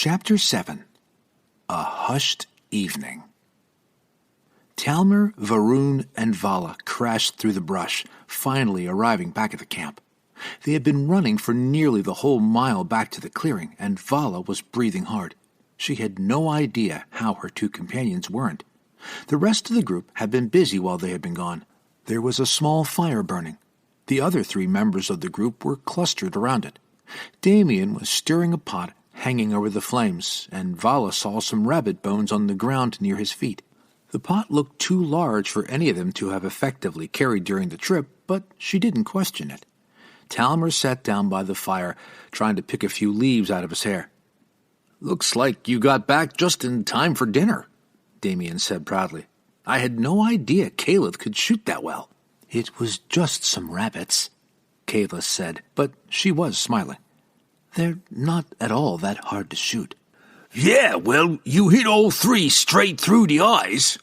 Chapter 7. A Hushed Evening. Talmer, Varun, and Vala crashed through the brush, finally arriving back at the camp. They had been running for nearly the whole mile back to the clearing, and Vala was breathing hard. She had no idea how her two companions weren't. The rest of the group had been busy while they had been gone. There was a small fire burning. The other three members of the group were clustered around it. Damien was stirring a pot hanging over the flames, and Vala saw some rabbit bones on the ground near his feet. The pot looked too large for any of them to have effectively carried during the trip, but she didn't question it. Talmer sat down by the fire, trying to pick a few leaves out of his hair. "Looks like you got back just in time for dinner," Damien said proudly. "I had no idea Caleb could shoot that well." "It was just some rabbits," Kayla said, but she was smiling. "They're not at all that hard to shoot." "Yeah, well, you hit all three straight through the eyes,"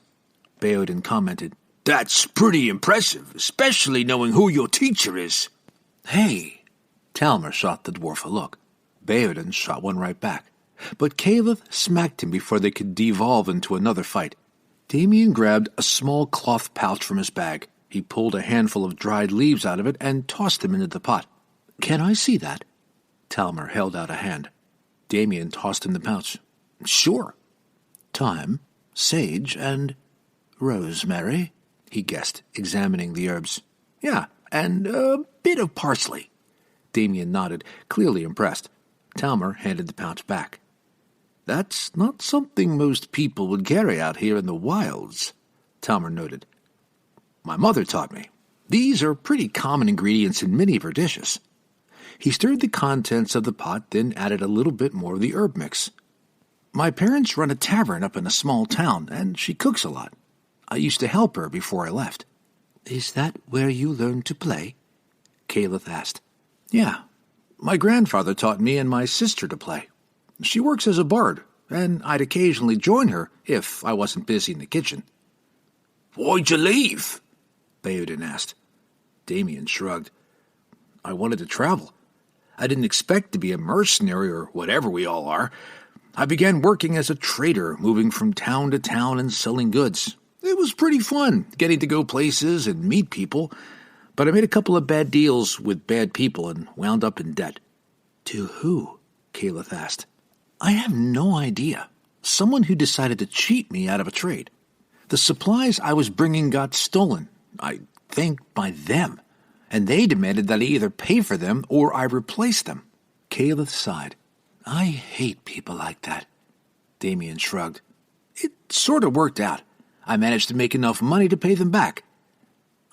Baoden commented. "That's pretty impressive, especially knowing who your teacher is." "Hey!" Talmer shot the dwarf a look. Baoden shot one right back, but Caleb smacked him before they could devolve into another fight. Damien grabbed a small cloth pouch from his bag. He pulled a handful of dried leaves out of it and tossed them into the pot. "Can I see that?" Talmer held out a hand. Damien tossed him the pouch. "Sure." "Thyme, sage, and rosemary," he guessed, examining the herbs. "Yeah, and a bit of parsley." Damien nodded, clearly impressed. Talmer handed the pouch back. "That's not something most people would carry out here in the wilds," Talmer noted. "My mother taught me. These are pretty common ingredients in many of her dishes." He stirred the contents of the pot, then added a little bit more of the herb mix. "My parents run a tavern up in a small town, and she cooks a lot. I used to help her before I left." "Is that where you learned to play?" Caleb asked. "Yeah. My grandfather taught me and my sister to play. She works as a bard, and I'd occasionally join her if I wasn't busy in the kitchen." "Why'd you leave?" Baoden asked. Damien shrugged. "I wanted to travel. I didn't expect to be a mercenary or whatever we all are. I began working as a trader, moving from town to town and selling goods. It was pretty fun, getting to go places and meet people, but I made a couple of bad deals with bad people and wound up in debt." "To who?" Caleb asked. "I have no idea. Someone who decided to cheat me out of a trade. The supplies I was bringing got stolen, I think by them, and they demanded that I either pay for them or I replace them." Caleb sighed. "I hate people like that." Damien shrugged. "It sort of worked out. I managed to make enough money to pay them back."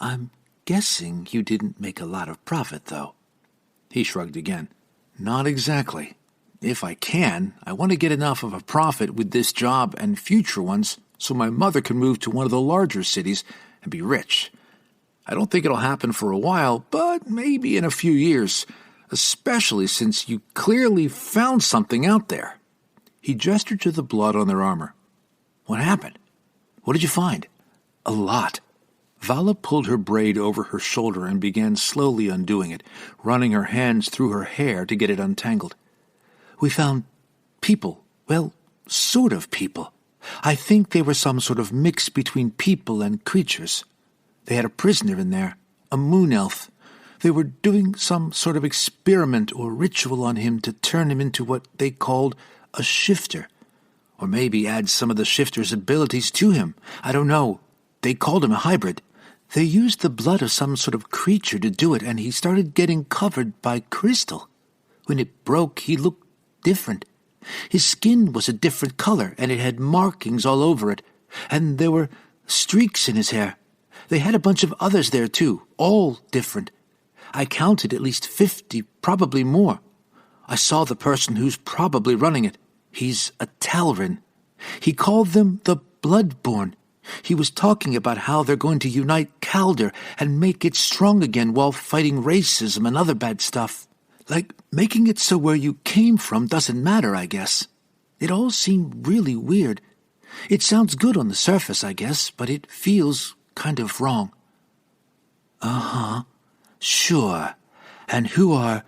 "I'm guessing you didn't make a lot of profit, though." He shrugged again. "Not exactly. If I can, I want to get enough of a profit with this job and future ones so my mother can move to one of the larger cities and be rich. I don't think it'll happen for a while, but maybe in a few years, especially since you clearly found something out there." He gestured to the blood on their armor. "What happened? What did you find?" "A lot." Vala pulled her braid over her shoulder and began slowly undoing it, running her hands through her hair to get it untangled. "We found people. Well, sort of people. I think they were some sort of mix between people and creatures. They had a prisoner in there, a moon elf. They were doing some sort of experiment or ritual on him to turn him into what they called a shifter. Or maybe add some of the shifter's abilities to him. I don't know. They called him a hybrid. They used the blood of some sort of creature to do it, and he started getting covered by crystal. When it broke, he looked different. His skin was a different color, and it had markings all over it, and there were streaks in his hair. They had a bunch of others there, too, all different. I counted at least 50, probably more. I saw the person who's probably running it. He's a Talrin. He called them the Bloodborn. He was talking about how they're going to unite Kaldur and make it strong again while fighting racism and other bad stuff. Like making it so where you came from doesn't matter, I guess. It all seemed really weird. It sounds good on the surface, I guess, but it feels kind of wrong." "Uh-huh. Sure. And who are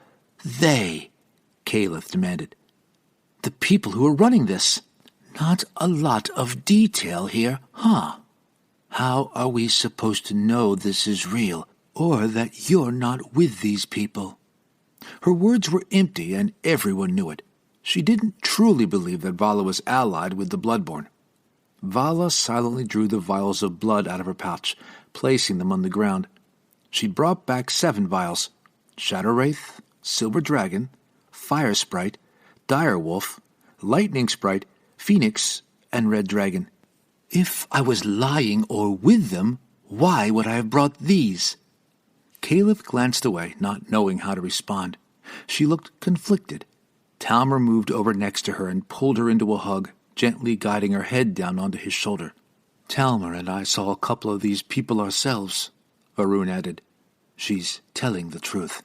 they?" Caleb demanded. The people who are running this. Not a lot of detail here, huh? How are we supposed to know this is real, or that you're not with these people? Her words were empty, and everyone knew it. She didn't truly believe that Vala was allied with the Bloodborn. Vala silently drew the vials of blood out of her pouch, placing them on the ground. She brought back 7 vials: Shadow Wraith, Silver Dragon, Fire Sprite, Dire Wolf, Lightning Sprite, Phoenix, and Red Dragon. If I was lying or with them, why would I have brought these? Caliph glanced away, not knowing how to respond. She looked conflicted. Talmer moved over next to her and pulled her into a hug, gently guiding her head down onto his shoulder. Talmer and I saw a couple of these people ourselves, Varun added. She's telling the truth.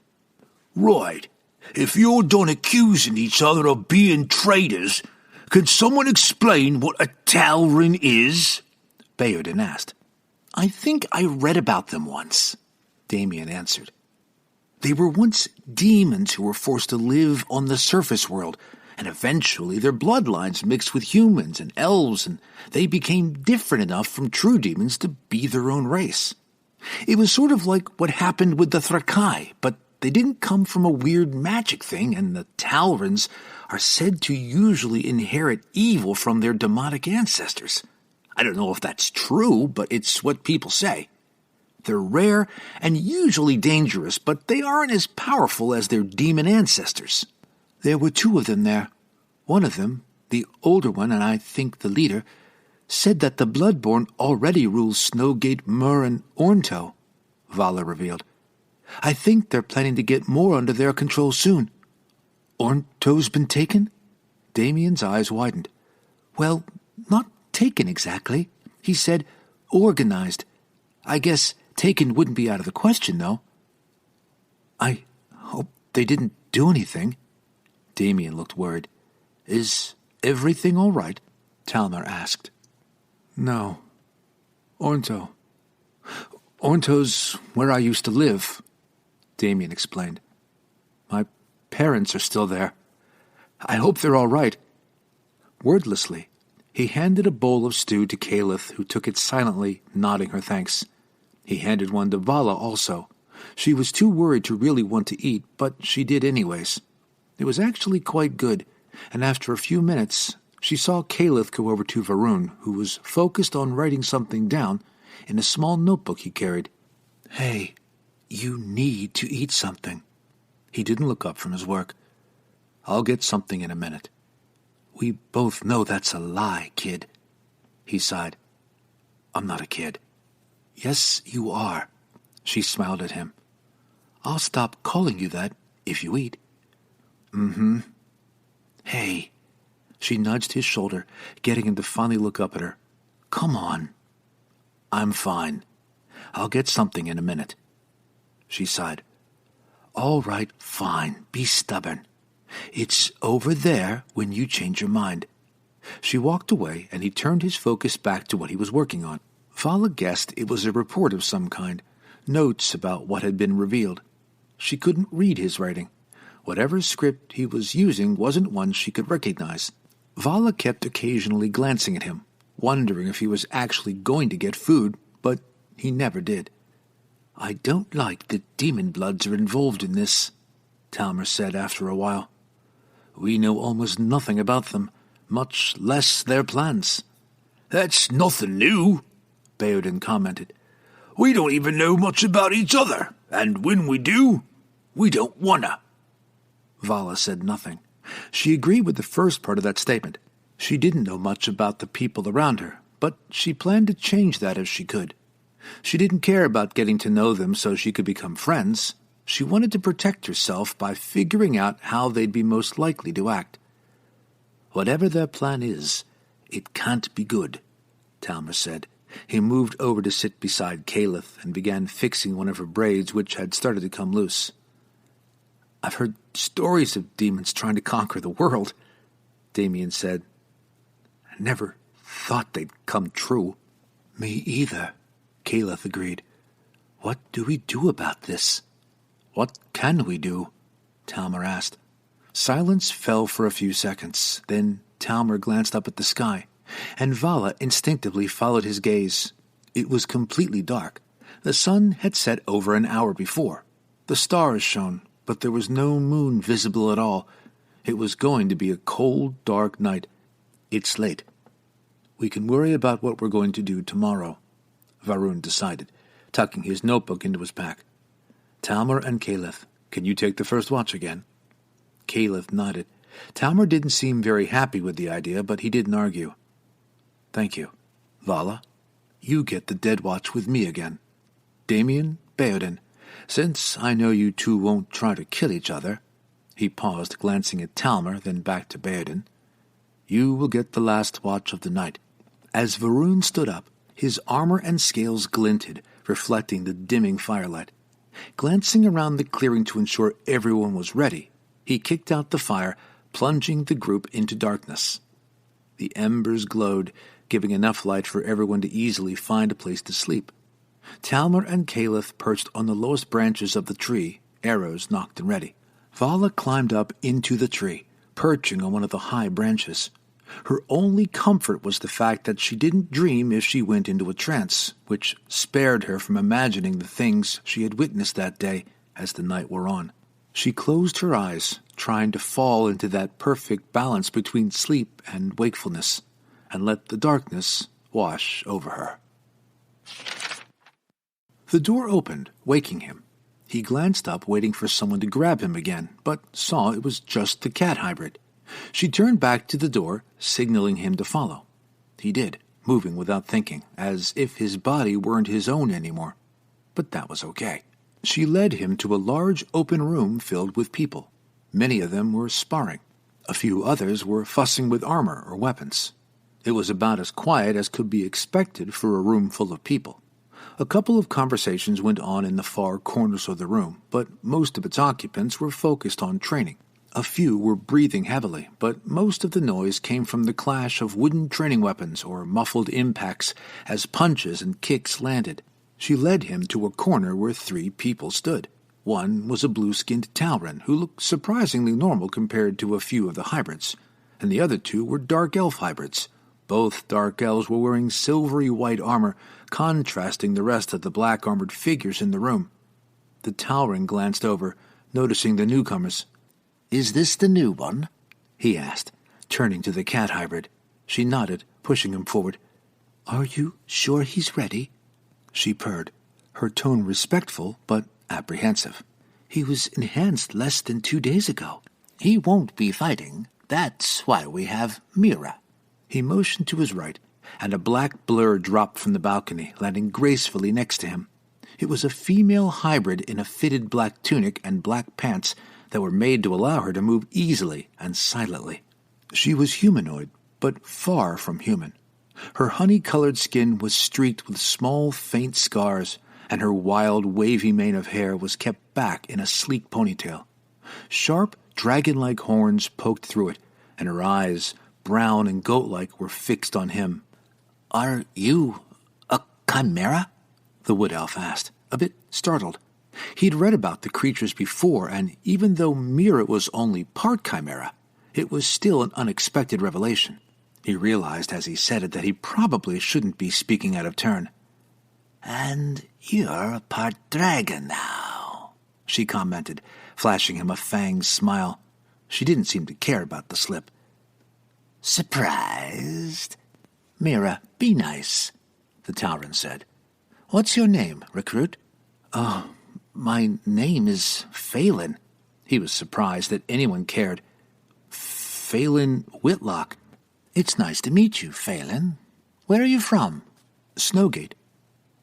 Right. If you're done accusing each other of being traitors, can someone explain what a Talrin is? Baodin asked. I think I read about them once, Damien answered. They were once demons who were forced to live on the surface world, and eventually their bloodlines mixed with humans and elves, and they became different enough from true demons to be their own race. It was sort of like what happened with the Thrakai, but they didn't come from a weird magic thing, and the Talrins are said to usually inherit evil from their demonic ancestors. I don't know if that's true, but it's what people say. They're rare and usually dangerous, but they aren't as powerful as their demon ancestors. There were 2 of them there. One of them, the older one, and I think the leader, said that the Bloodborn already rules Snowgate, Mur, and Ornto, Vala revealed. I think they're planning to get more under their control soon. Ornto's been taken? Damien's eyes widened. Well, not taken exactly. He said organized. I guess taken wouldn't be out of the question, though. I hope they didn't do anything. Damien looked worried. Is everything all right? Talmer asked. No. Ornto's where I used to live, Damien explained. My parents are still there. I hope they're all right. Wordlessly, he handed a bowl of stew to Caliph, who took it silently, nodding her thanks. He handed one to Vala also. She was too worried to really want to eat, but she did anyways. It was actually quite good, and after a few minutes, she saw Caliph go over to Varun, who was focused on writing something down in a small notebook he carried. Hey, you need to eat something. He didn't look up from his work. I'll get something in a minute. We both know that's a lie, kid. He sighed. I'm not a kid. Yes, you are. She smiled at him. I'll stop calling you that if you eat. Mm-hmm. Hey. She nudged his shoulder, getting him to finally look up at her. Come on. I'm fine. I'll get something in a minute. She sighed. All right, fine. Be stubborn. It's over there when you change your mind. She walked away, and he turned his focus back to what he was working on. Vala guessed it was a report of some kind, notes about what had been revealed. She couldn't read his writing. Whatever script he was using wasn't one she could recognize. Vala kept occasionally glancing at him, wondering if he was actually going to get food, but he never did. I don't like that demon bloods are involved in this, Talmer said after a while. We know almost nothing about them, much less their plans. That's nothing new, Baodin commented. We don't even know much about each other, and when we do, we don't wanna. Vala said nothing. She agreed with the first part of that statement. She didn't know much about the people around her, but she planned to change that if she could. She didn't care about getting to know them so she could become friends. She wanted to protect herself by figuring out how they'd be most likely to act. Whatever their plan is, it can't be good, Talmer said. He moved over to sit beside Caliph and began fixing one of her braids, which had started to come loose. I've heard stories of demons trying to conquer the world, Damien said. I never thought they'd come true. Me either, Caliph agreed. What do we do about this? What can we do? Talmer asked. Silence fell for a few seconds. Then Talmer glanced up at the sky, and Vala instinctively followed his gaze. It was completely dark. The sun had set over an hour before. The stars shone, but there was no moon visible at all. It was going to be a cold, dark night. It's late. We can worry about what we're going to do tomorrow, Varun decided, tucking his notebook into his pack. Talmer and Caliph, can you take the first watch again? Caliph nodded. Talmer didn't seem very happy with the idea, but he didn't argue. Thank you. Vala, you get the dead watch with me again. Damien, Beodin, since I know you two won't try to kill each other, he paused, glancing at Talmer, then back to Beodin, you will get the last watch of the night. As Varun stood up, his armor and scales glinted, reflecting the dimming firelight. Glancing around the clearing to ensure everyone was ready, he kicked out the fire, plunging the group into darkness. The embers glowed, giving enough light for everyone to easily find a place to sleep. Talmer and Caliph perched on the lowest branches of the tree, arrows nocked and ready. Vala climbed up into the tree, perching on one of the high branches. Her only comfort was the fact that she didn't dream if she went into a trance, which spared her from imagining the things she had witnessed that day as the night wore on. She closed her eyes, trying to fall into that perfect balance between sleep and wakefulness, and let the darkness wash over her. The door opened, waking him. He glanced up, waiting for someone to grab him again, but saw it was just the cat hybrid. She turned back to the door, signaling him to follow. He did, moving without thinking, as if his body weren't his own anymore. But that was okay. She led him to a large open room filled with people. Many of them were sparring. A few others were fussing with armor or weapons. It was about as quiet as could be expected for a room full of people. A couple of conversations went on in the far corners of the room, but most of its occupants were focused on training. A few were breathing heavily, but most of the noise came from the clash of wooden training weapons or muffled impacts as punches and kicks landed. She led him to a corner where 3 people stood. One was a blue-skinned Talran who looked surprisingly normal compared to a few of the hybrids, and the other 2 were dark elf hybrids. Both dark elves were wearing silvery white armor, contrasting the rest of the black-armored figures in the room. The Talran glanced over, noticing the newcomers. "Is this the new one?" he asked, turning to the cat hybrid. She nodded, pushing him forward. "Are you sure he's ready?" She purred, her tone respectful but apprehensive. "He was enhanced less than 2 days ago. He won't be fighting. That's why we have Mira." He motioned to his right, and a black blur dropped from the balcony, landing gracefully next to him. It was a female hybrid in a fitted black tunic and black pants that were made to allow her to move easily and silently. She was humanoid, but far from human. Her honey-colored skin was streaked with small, faint scars, and her wild, wavy mane of hair was kept back in a sleek ponytail. Sharp, dragon-like horns poked through it, and her eyes, brown and goat-like, were fixed on him. "Are you a chimera?" the wood elf asked, a bit startled. He'd read about the creatures before, and even though Mira was only part chimera, it was still an unexpected revelation. He realized as he said it that he probably shouldn't be speaking out of turn. "And you're a part dragon now," she commented, flashing him a fanged smile. She didn't seem to care about the slip. "Surprised?" "Mira, be nice," the Talran said. "What's your name, recruit?" My name is Phelan." He was surprised that anyone cared. "Phelan Whitlock." "It's nice to meet you, Phelan. Where are you from?" "Snowgate.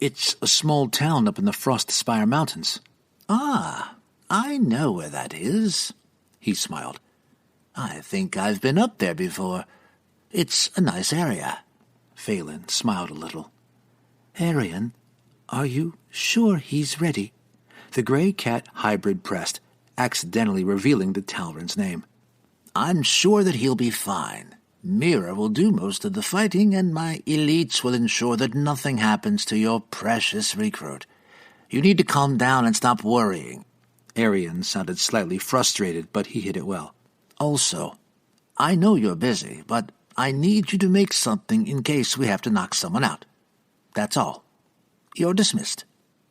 It's a small town up in the Frostspire Mountains." "Ah, I know where that is," he smiled. "I think I've been up there before. It's a nice area." Phelan smiled a little. "Arian, are you sure he's ready?" The gray cat hybrid pressed, accidentally revealing the Talran's name. "I'm sure that he'll be fine. Mira will do most of the fighting, and my elites will ensure that nothing happens to your precious recruit. You need to calm down and stop worrying." Arian sounded slightly frustrated, but he hid it well. Also, I know you're busy, but I need you to make something in case we have to knock someone out. That's all. You're dismissed."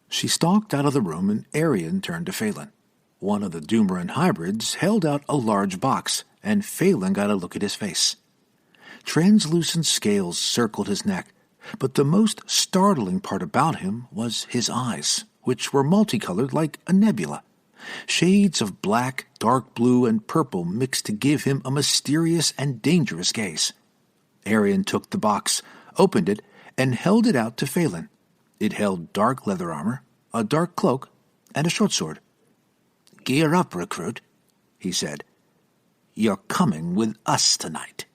She stalked out of the room, and Arian turned to Phelan. One of the Doomeran hybrids held out a large box, and Phelan got a look at his face. Translucent scales circled his neck, but the most startling part about him was his eyes, which were multicolored like a nebula. Shades of black, dark blue, and purple mixed to give him a mysterious and dangerous gaze. Arian took the box, opened it, and held it out to Phelan. It held dark leather armor, a dark cloak, and a short sword. "Gear up, recruit," he said. "You're coming with us tonight."